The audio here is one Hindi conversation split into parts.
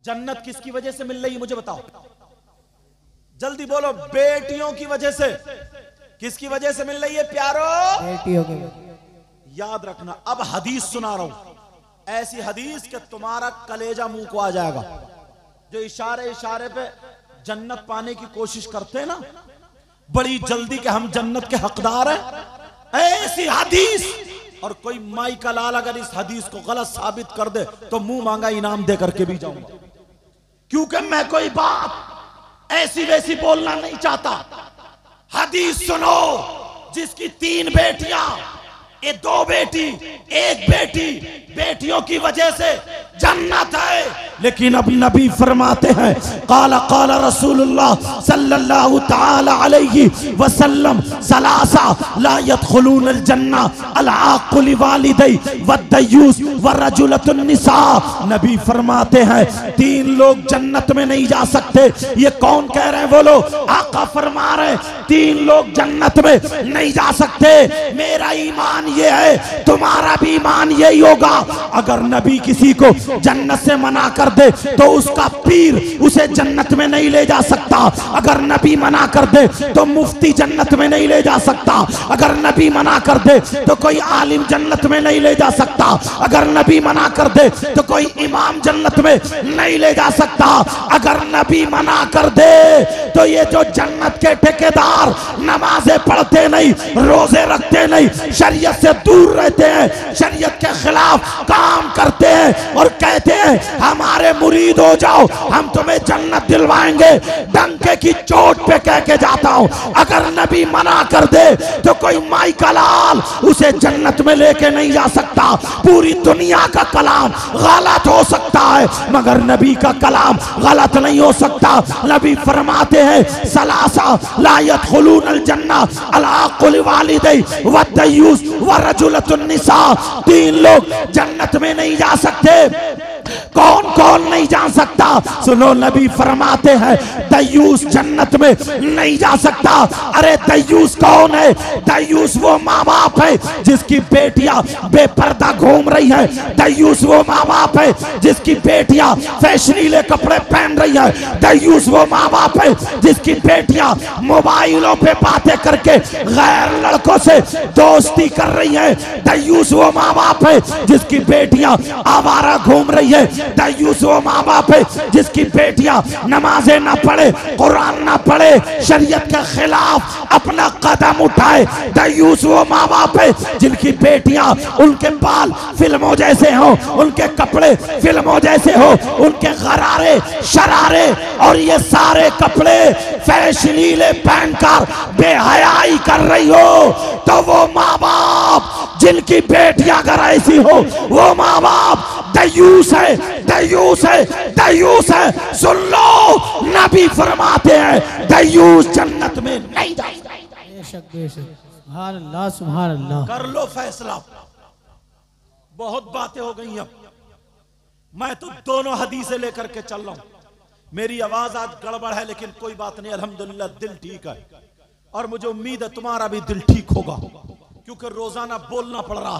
जन्नत किसकी वजह से मिल रही है मुझे बताओ, जल्दी बोलो। बेटियों की वजह से। किसकी वजह से मिल रही है प्यारो? बेटियों की। याद रखना। अब हदीस सुना रहा हूं, ऐसी हदीस कि तुम्हारा कलेजा मुंह को आ जाएगा। जो इशारे इशारे पे जन्नत पाने की कोशिश करते हैं ना, बड़ी जल्दी के हम जन्नत के हकदार हैं, ऐसी हदीस। और कोई माई का लाल अगर इस हदीस को गलत साबित कर दे तो मुंह मांगा इनाम दे करके भी जाऊंगा, क्योंकि मैं कोई बात ऐसी वैसी बोलना नहीं चाहता। हदीस सुनो, जिसकी 3 बेटियां, ये 2 बेटी, 1 बेटी, बेटियों की वजह से जन्नत है। लेकिन अब नबी फरमाते हैं, काला काला रसूलुल्लाह सल्लल्लाहु ताला अलैहि वसल्लम सलासा ला यदखुलूनल जन्ना अल आक़ु लिवालिदै वद्दयूस वरजुलतुन निसा। नबी फरमाते हैं 3 लोग जन्नत में नहीं जा सकते। ये कौन कह रहे हैं बोलो? आका फरमा रहे 3 लोग जन्नत में नहीं जा सकते। मेरा ईमान ये है, तुम्हारा भी ईमान यही होगा। अगर नबी किसी को जन्नत से मना कर दे तो उसका पीर उसे जन्नत में नहीं ले जा सकता। अगर नबी मना कर दे तो मुफ्ती जन्नत में नहीं ले जा सकता। अगर नबी मना कर दे तो कोई आलिम जन्नत में नहीं ले जा सकता। अगर नबी मना कर दे तो कोई इमाम जन्नत में नहीं ले जा सकता। अगर नबी मना कर दे तो ये जो जन्नत के ठेकेदार नमाजें पढ़ते नहीं, रोजे रखते नहीं, शरीयत से दूर रहते हैं, शरीयत के खिलाफ काम करते हैं और कहते हैं हमारे मुरीद हो जाओ, हम तुम्हें जन्नत दिलवाएंगे, डंके की चोट पे कह के जाता हूं। अगर नबी मना कर दे तो कोई माई का लाल उसे जन्नत में लेके नहीं जा सकता। पूरी दुनिया का कलाम गलत हो सकता है मगर नबी का कलाम गलत नहीं हो सकता। नबी फरमाते हैं सलासा ला यदखुलूनल जन्ना अल आक़ु लिवालिदै वद्दयूस वरजुलतुन निसा। 3 लोग जन्नत में नहीं जा सकते। कौन कौन नहीं जा सकता? सुनो, नबी फरमाते हैं दयूस जन्नत में नहीं जा सकता। अरे दयूस कौन है? दयूस वो माँ बाप है जिसकी बेटियां बेपर्दा घूम रही है। दयूस वो माँ बाप है जिसकी बेटियां फैशनीले कपड़े पहन रही है। दयूस वो माँ बाप है जिसकी बेटियां मोबाइलों पे बातें करके गैर लड़कों से दोस्ती कर रही है। दयूस वो माँ बाप है जिसकी बेटियां आवारा घूम रही है। दयूस वो माँ बाप है जिसकी बेटियां नमाजें ना पढ़े, कुरान ना पढ़े, शरीयत के खिलाफ अपना कदम उठाए। दयूस वो माँ बाप है जिनकी बेटियां, उनके बाल फिल्मों जैसे हो, उनके कपड़े फिल्मों जैसे हो, उनके गरारे शरारे और ये सारे कपड़े फैशनीले पहनकर बेहयाई कर रही हो। तो वो माँ बाप जिनकी बेटियां अगर ऐसी हो, वो माँ बाप दयूस है, दयूस है, दयूस है। सुन लो, नबी फरमाते हैं दयूस जन्नत में नहीं जाएगा। बेशक बेशक, सुभान अल्लाह सुभान अल्लाह। कर लो फैसला। बहुत बातें हो गई। अब मैं तो दोनों हदीसें लेकर के चल रहा हूं। मेरी आवाज आज गड़बड़ है लेकिन कोई बात नहीं, अल्हम्दुलिल्लाह दिल ठीक है। और मुझे उम्मीद है तुम्हारा भी दिल ठीक होगा, क्योंकि रोजाना बोलना पड़ रहा।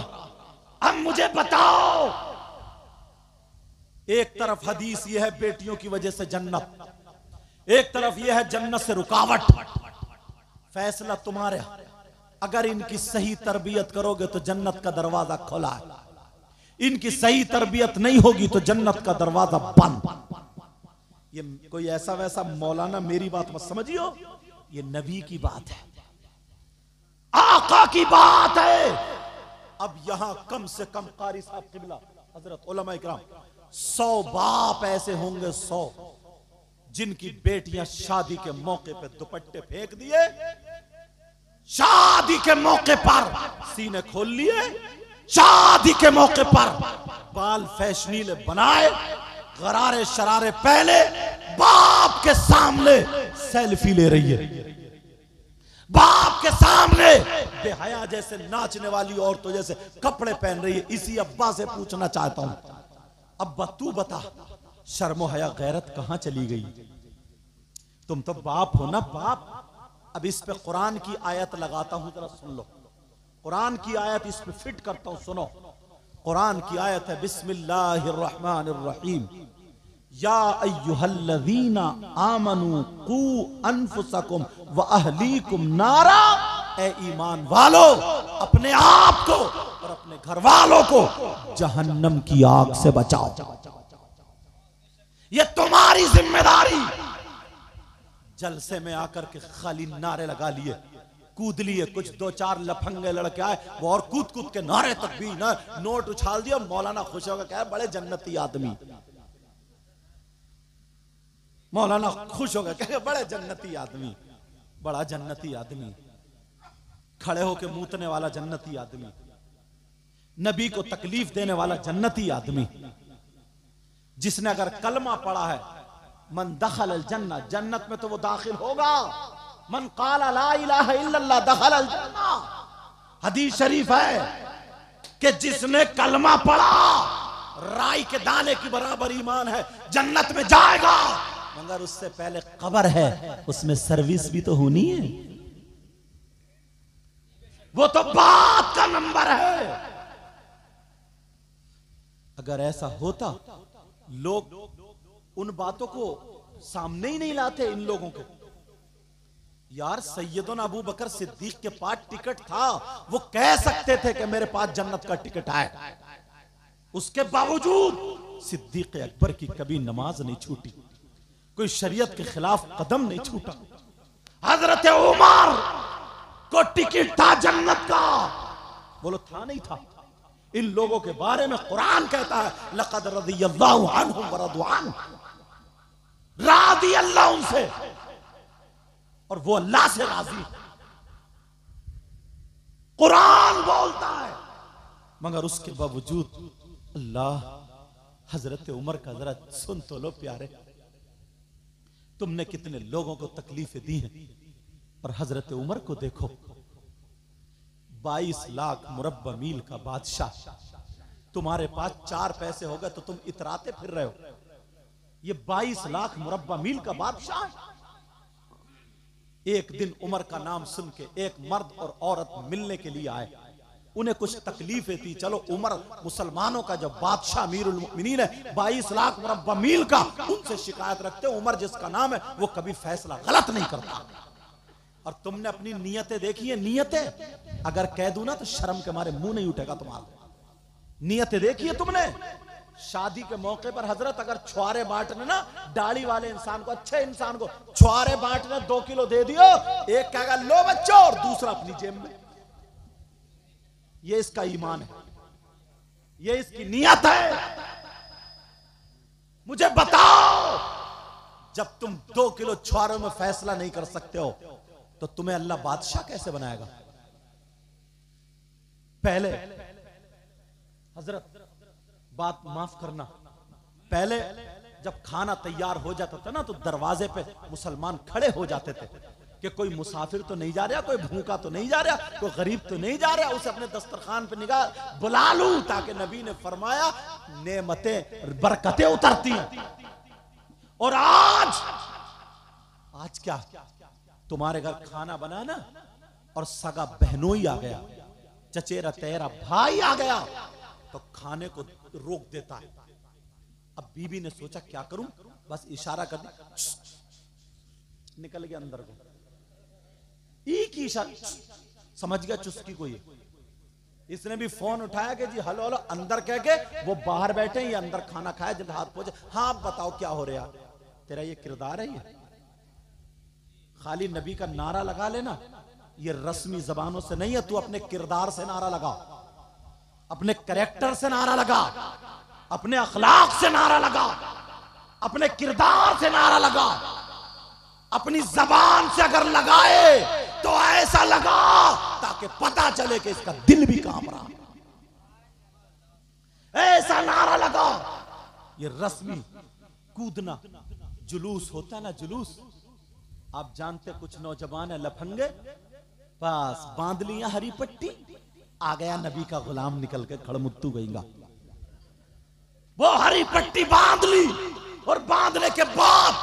अब मुझे बताओ, एक तरफ हदीस यह है बेटियों की वजह से जन्नत, एक तरफ यह है जन्नत से रुकावट। फैसला तुम्हारे। अगर इनकी सही तरबियत करोगे तो जन्नत का दरवाजा खुला है, इनकी सही तरबियत नहीं होगी तो जन्नत का दरवाजा बंद। ये कोई ऐसा वैसा मौलाना मेरी बात मत समझियो, ये नबी की बात है, आका की बात है। अब यहां कम से कम कारी साहब किबला हजरत उलमा इकराम 100 बाप ऐसे होंगे, 100 जिनकी बेटियां शादी के मौके पे दुपट्टे फेंक दिए, शादी के मौके पर सीने खोल लिए, शादी के मौके पर बाल फैशनीले बनाए, गरारे शरारे पहले बाप के सामने सेल्फी ले रही है, बाप के सामने बेहया जैसे नाचने वाली औरतों जैसे कपड़े पहन रही है। इसी अब्बा से पूछना चाहता हूं, अब्बा तू बता, शर्मो हया गैरत कहां चली गई? तुम तो बाप हो ना, बाप। अब इस पे कुरान की आयत लगाता हूं, जरा सुन लो। कुरान की आयत इस पे फिट करता हूं, सुनो। कुरान की आयत है बिस्मिल्लाहिर्रहमानिर्रहीम। या अय्युहल्लज़ीना आमनू कू अनफुसकुम व अहलीकुम नारा, ए ईमान वालो अपने आप को और अपने घर वालों को जहन्नम की आग से बचाओ। ये तुम्हारी जिम्मेदारी। जलसे में आकर के खाली नारे लगा लिए, कूद लिए, कुछ दो चार लफंगे लड़के आए, वो और कूद कूद के नारे तक भी ना, नोट उछाल दिया। मौलाना खुश होकर कहा बड़े जन्नती आदमी, मौलाना खुश होकर कहे बड़े जन्नती आदमी, बड़ा जन्नती आदमी, खड़े होके मूतने वाला जन्नती आदमी, नबी को तकलीफ देने वाला जन्नती आदमी, जिसने अगर कलमा पढ़ा है, मन दखल अल जन्ना, जन्नत में तो वो दाखिल होगा। मन काला ला इलाहा इल्लल्लाह दखल अल जन्ना। हदीस शरीफ है कि जिसने कलमा पढ़ा, राई के दाने की बराबर ईमान है, जन्नत में जाएगा। मगर उससे पहले कब्र है, उसमें सर्विस भी तो होनी है। वो तो बात का नंबर है। अगर ऐसा होता, लोग उन बातों को सामने ही नहीं लाते। इन लोगों को यार सैयदना अबू बकर सिद्दीक के पास टिकट था, वो कह सकते थे कि मेरे पास जन्नत का टिकट आए। उसके बावजूद सिद्दीक अकबर की कभी नमाज नहीं छूटी, कोई शरीयत के खिलाफ कदम नहीं छूटा। हजरत उमर को टिकट था जन्नत का, बोलो था नहीं था। इन लोगों के बारे में कुरान कहता है लक़द रज़ियल्लाहु अन्हुम व रज़ू अन्हु, राज़ी अल्लाह उनसे और वो अल्लाह से राजी। कुरान बोलता है, मगर उसके बावजूद अल्लाह हजरत उमर का जरा सुन तो लो प्यारे, तुमने कितने लोगों को तकलीफें दी हैं। और हजरत उमर को देखो, 22 लाख मुरब्बा मील का बादशाह, तुम्हारे पास 4 पैसे हो गए तो तुम इतराते फिर रहे हो। ये 22 लाख मुरब्बा मील का बादशाह। एक दिन उमर का नाम सुन के एक मर्द और औरत मिलने के लिए आए, उन्हें कुछ तकलीफें थी। चलो उमर मुसलमानों का जो बादशाह अमीरुल मोमिनीन है, 22 लाख मुरब्बा मील का, उनसे शिकायत रखते। उमर जिसका नाम है वो कभी फैसला गलत नहीं करता। और तुमने अपनी नियतें देखी है, नियतें अगर कह दूं ना तो शर्म के मारे मुंह नहीं उठेगा तुम्हारा। नियतें देखी है तुमने? शादी के मौके पर हजरत अगर छुआरे बांटने ना, दाढ़ी वाले इंसान को, अच्छे इंसान को छुआरे बांटने 2 किलो दे दियो, एक कहेगा लो बच्चों और दूसरा अपनी जेब में। ये इसका ईमान है, ये इसकी नियत है। मुझे बताओ, जब तुम 2 किलो छुआरों में फैसला नहीं कर सकते हो तो तुम्हें अल्लाह बादशाह कैसे बनाएगा? पहले हजरत बात माफ करना, पहले जब खाना तैयार हो जाता था ना तो दरवाजे पे मुसलमान खड़े हो जाते थे कि कोई मुसाफिर तो नहीं जा रहा, कोई भूखा तो नहीं जा रहा, कोई गरीब तो नहीं जा रहा, उसे अपने दस्तरखान पे निगाह बुला लूं, ताकि नबी ने फरमाया नेमतें बरकतें उतरती हैं। और आज क्या, तुम्हारे घर खाना बना ना और सगा बहनोई आ गया, चचेरा तेरा भाई आ गया, तो खाने को रोक देता है। अब बीबी ने सोचा क्या करूं, बस इशारा कर दिया, निकल गया अंदर को, एक ही इशारा, समझ गया चुस्की को ये। इसने भी फोन उठाया कि जी हेलो हेलो, अंदर कह के वो बाहर बैठे, ये अंदर खाना खाया, जब हाथ पहुंचे, हाँ बताओ क्या हो रहा, तेरा ये किरदार है, ये खाली नबी का नारा लगा लेना, ये रस्मी जबानों से नहीं है, तू अपने किरदार से नारा लगा, अपने कैरेक्टर से नारा लगा, अपने अखलाक से नारा लगा, अपने किरदार से नारा लगा। अपनी जबान से अगर लगाए तो ऐसा लगा ताकि पता चले कि इसका दिल भी काम रहा, ऐसा नारा लगा। ये रस्मी कूदना जुलूस होता है ना, जुलूस आप जानते, कुछ नौजवान है लफंगे, बस बांध लिया हरी पट्टी, आ गया नबी का गुलाम निकल के खड़मुत्तू गईगा, वो हरी पट्टी बांध ली और बांधने के बाद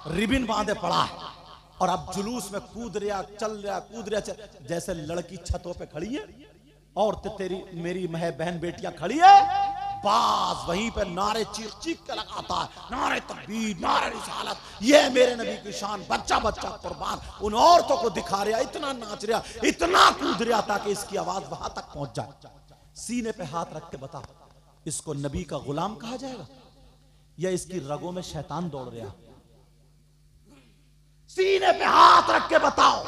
रिबिन बांधे पड़ा है और अब जुलूस में कूद रहा, चल रहा, कूद रहा, जैसे लड़की छतों पे खड़ी है, औरतें तेरी मेरी बहन बेटियां खड़ी है, अब्बास वहीं पे नारे चीख चीख के लगाता है, नारे तकबीर, नारे रिसालत, ये मेरे नबी की शान, बच्चा बच्चा कुर्बान उन औरतों को दिखा रहा, इतना नाच रहा, इतना कूद रहा ताकि इसकी आवाज वहां तक पहुंच जाए। सीने पे हाथ रख के बता, इसको नबी का गुलाम कहा जाएगा या इसकी रगों में शैतान दौड़ रहा? सीने पे हाथ रख के बताओ।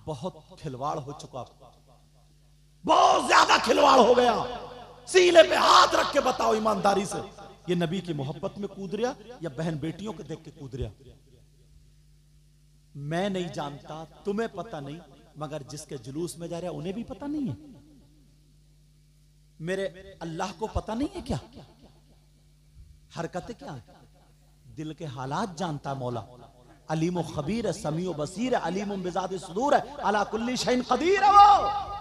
बहुत खिलवाड़ हो चुका, बहुत ज्यादा खिलवाड़ हो गया। सीने पे हाथ रख के बताओ ईमानदारी से, ये नबी की मोहब्बत में कूद रहा या बहन बेटियों को देख के कूद रहा? मैं नहीं जानता, तुम्हें पता नहीं, मगर जिसके जुलूस में जा रहा उन्हें भी पता नहीं है। मेरे अल्लाह को पता नहीं है क्या हरकतें क्या है? दिल के हालात जानता है मौला। अलीम खबीर है, समीओ बसीर है, अलीम बिजाद सुदूर है, अला कुल्ली शैइन कदीर है वो।